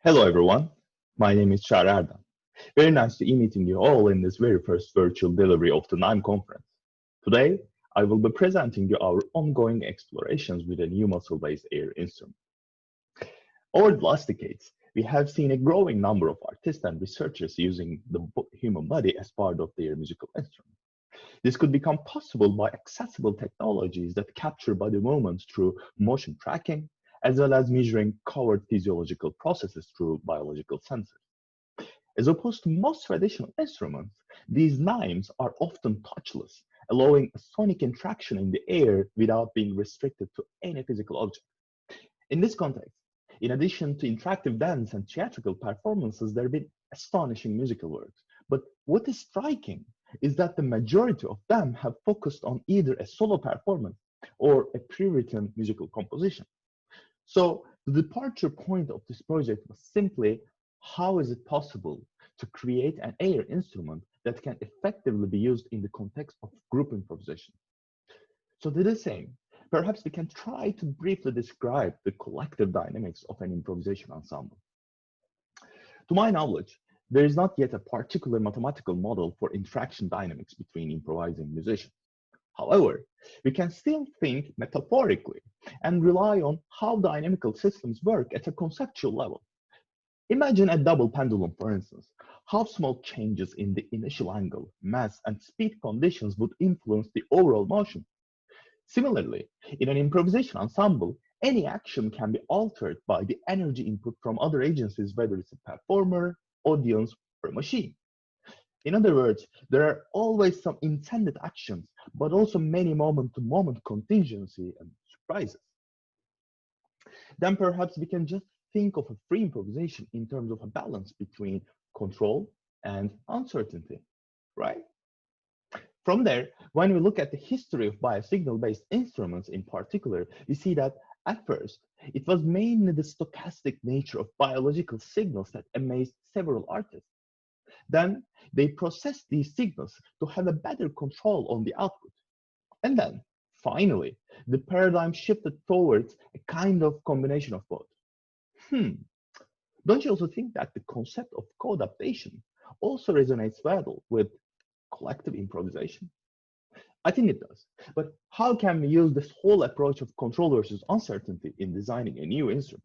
Hello everyone, my name is Çağrı Erdem. Very nice to be meeting you all in this very first virtual delivery of the NIME conference. Today, I will be presenting you our ongoing explorations with a new muscle-based air instrument. Over the last decades, we have seen a growing number of artists and researchers using the human body as part of their musical instrument. This could become possible by accessible technologies that capture body movements through motion tracking, as well as measuring covered physiological processes through biological sensors. As opposed to most traditional instruments, these NIMEs are often touchless, allowing a sonic interaction in the air without being restricted to any physical object. In this context, in addition to interactive dance and theatrical performances, there have been astonishing musical works. But what is striking is that the majority of them have focused on either a solo performance or a pre-written musical composition. So the departure point of this project was simply how is it possible to create an air instrument that can effectively be used in the context of group improvisation. So to this aim, perhaps we can try to briefly describe the collective dynamics of an improvisation ensemble. To my knowledge, there is not yet a particular mathematical model for interaction dynamics between improvising musicians. However, we can still think metaphorically and rely on how dynamical systems work at a conceptual level. Imagine a double pendulum, for instance. How small changes in the initial angle, mass, and speed conditions would influence the overall motion. Similarly, in an improvisation ensemble, any action can be altered by the energy input from other agencies, whether it's a performer, audience, or a machine. In other words, there are always some intended actions, but also many moment-to-moment contingency and surprises. Then perhaps we can just think of a free improvisation in terms of a balance between control and uncertainty, right? From there, when we look at the history of biosignal-based instruments in particular, we see that at first, it was mainly the stochastic nature of biological signals that amazed several artists. Then they processed these signals to have a better control on the output. And then, finally, the paradigm shifted towards a kind of combination of both. Hmm, don't you also think that the concept of co-adaptation also resonates well with collective improvisation? I think it does. But how can we use this whole approach of control versus uncertainty in designing a new instrument?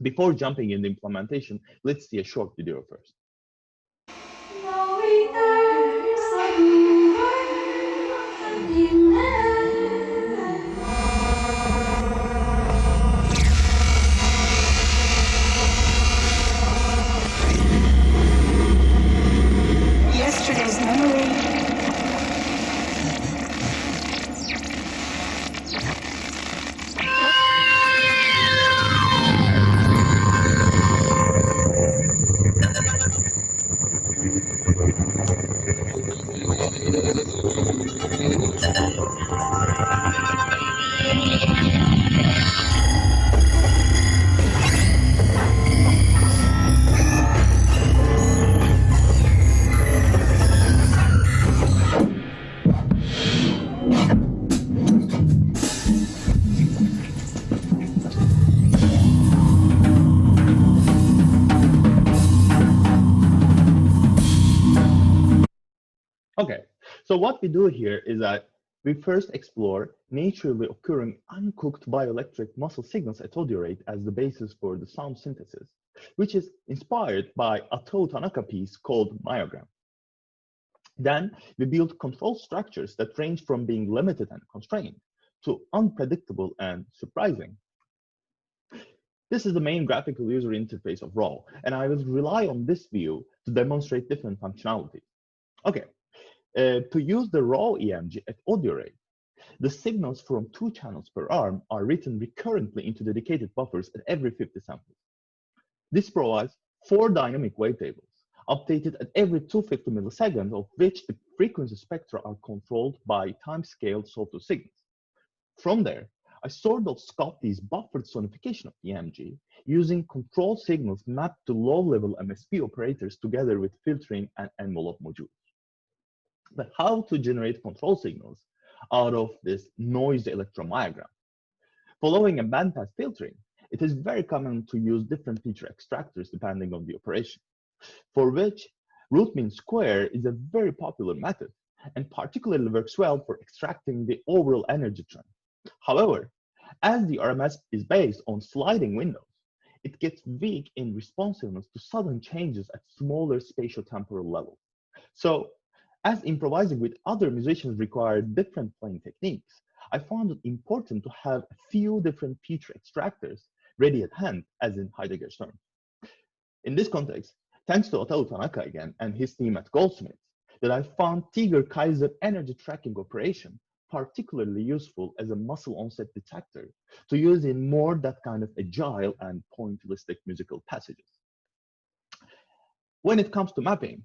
Before jumping into implementation, let's see a short video first. Yesterday's memory. Okay, so what we do here is that we first explore naturally occurring uncooked bioelectric muscle signals at audio rate as the basis for the sound synthesis, which is inspired by a Atao Tanaka piece called Myogram. Then we build control structures that range from being limited and constrained to unpredictable and surprising. This is the main graphical user interface of RAW, and I will rely on this view to demonstrate different functionalities. Okay, to use the raw EMG at audio rate, the signals from 2 channels per arm are written recurrently into dedicated buffers at every 50 samples. This provides 4 dynamic wavetables, updated at every 250 milliseconds, of which the frequency spectra are controlled by time-scaled sawtooth signals. From there, I sort of sculpt these buffered sonification of EMG using control signals mapped to low-level MSP operators together with filtering and envelope modules. But how to generate control signals out of this noisy electromyogram? Following a bandpass filtering, it is very common to use different feature extractors depending on the operation, for which root mean square is a very popular method and particularly works well for extracting the overall energy trend. However, as the RMS is based on sliding windows, it gets weak in responsiveness to sudden changes at smaller spatial temporal level. So, as improvising with other musicians required different playing techniques, I found it important to have a few different feature extractors ready at hand, as in Heidegger's term. In this context, thanks to Otaru Tanaka again and his team at Goldsmiths, that I found Tiger Kaiser energy tracking operation particularly useful as a muscle onset detector to use in more that kind of agile and pointillistic musical passages. When it comes to mapping,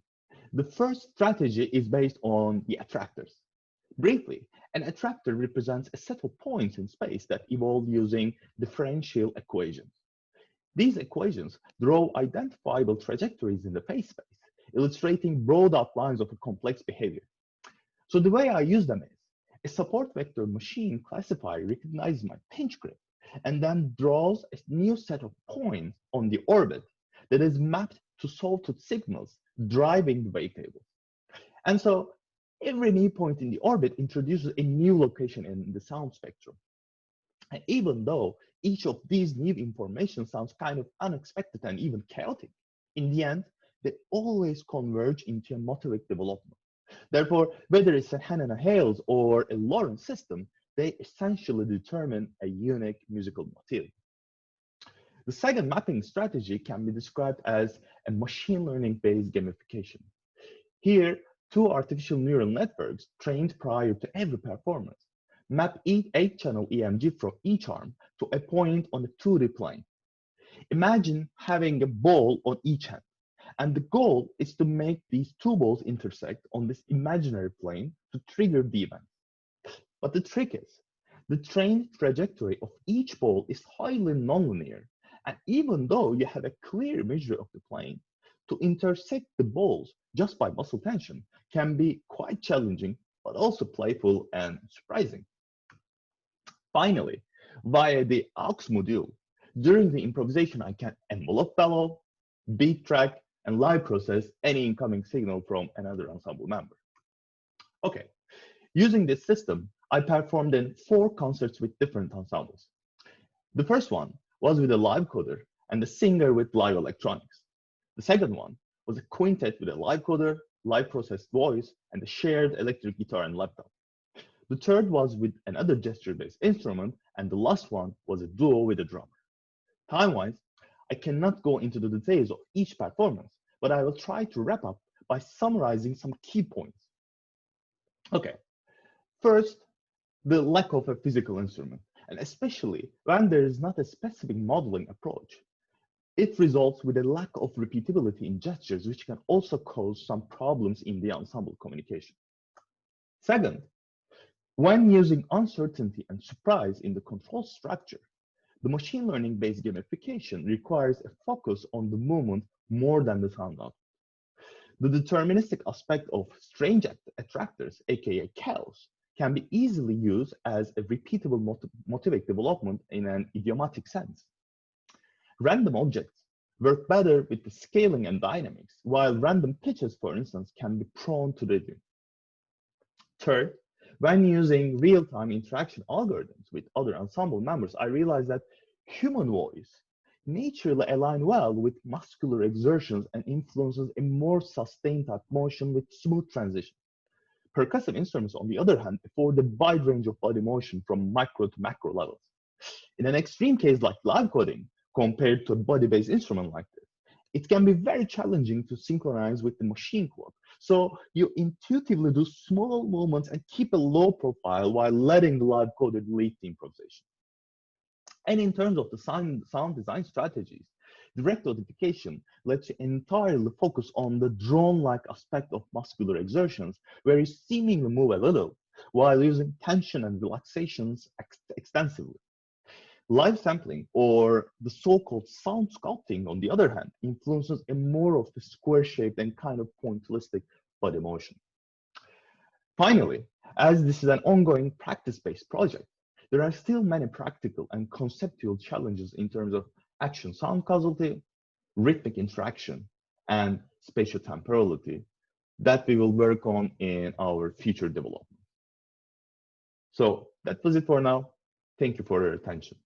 the first strategy is based on the attractors. Briefly, an attractor represents a set of points in space that evolve using differential equations. These equations draw identifiable trajectories in the phase space, illustrating broad outlines of a complex behavior. So the way I use them is, a support vector machine classifier recognizes my pinch grip and then draws a new set of points on the orbit that is mapped to sawtooth signals driving the wavetables. And so every new point in the orbit introduces a new location in the sound spectrum. And even though each of these new information sounds kind of unexpected and even chaotic, in the end, they always converge into a motivic development. Therefore, whether it's a Hanana-Hales or a Lorentz system, they essentially determine a unique musical motif. The second mapping strategy can be described as a machine learning-based gamification. Here, two artificial neural networks trained prior to every performance map each 8-channel EMG from each arm to a point on a 2D plane. Imagine having a ball on each hand, and the goal is to make these two balls intersect on this imaginary plane to trigger the event. But the trick is, the trained trajectory of each ball is highly nonlinear, and even though you have a clear measure of the plane, to intersect the balls just by muscle tension can be quite challenging, but also playful and surprising. Finally, via the aux module, during the improvisation, I can envelope bellow, beat track, and live process any incoming signal from another ensemble member. Okay, using this system, I performed in 4 concerts with different ensembles. The first one was with a live coder and a singer with live electronics. The second one was a quintet with a live coder, live processed voice, and a shared electric guitar and laptop. The third was with another gesture-based instrument, and the last one was a duo with a drummer. Time-wise, I cannot go into the details of each performance, but I will try to wrap up by summarizing some key points. Okay, first, the lack of a physical instrument, and especially when there is not a specific modeling approach. It results with a lack of repeatability in gestures, which can also cause some problems in the ensemble communication. Second, when using uncertainty and surprise in the control structure, the machine learning-based gamification requires a focus on the movement more than the sound output. The deterministic aspect of strange attractors, aka chaos, can be easily used as a repeatable motivic development in an idiomatic sense. Random objects work better with the scaling and dynamics, while random pitches, for instance, can be prone to rhythm. Third, when using real-time interaction algorithms with other ensemble members, I realized that human voice naturally align well with muscular exertions and influences a more sustained type motion with smooth transition. Percussive instruments, on the other hand, afford a wide range of body motion from micro to macro levels. In an extreme case like live coding, compared to a body-based instrument like this, it can be very challenging to synchronize with the machine clock. So you intuitively do small movements and keep a low profile while letting the live coder lead the improvisation. And in terms of the sound design strategies, direct notification lets you entirely focus on the drone-like aspect of muscular exertions, where you seemingly move a little while using tension and relaxations extensively. Live sampling, or the so-called sound sculpting, on the other hand, influences a more of the square-shaped and kind of pointillistic body motion. Finally, as this is an ongoing practice-based project, there are still many practical and conceptual challenges in terms of action sound causality, rhythmic interaction, and spatial temporality that we will work on in our future development. So that was it for now. Thank you for your attention.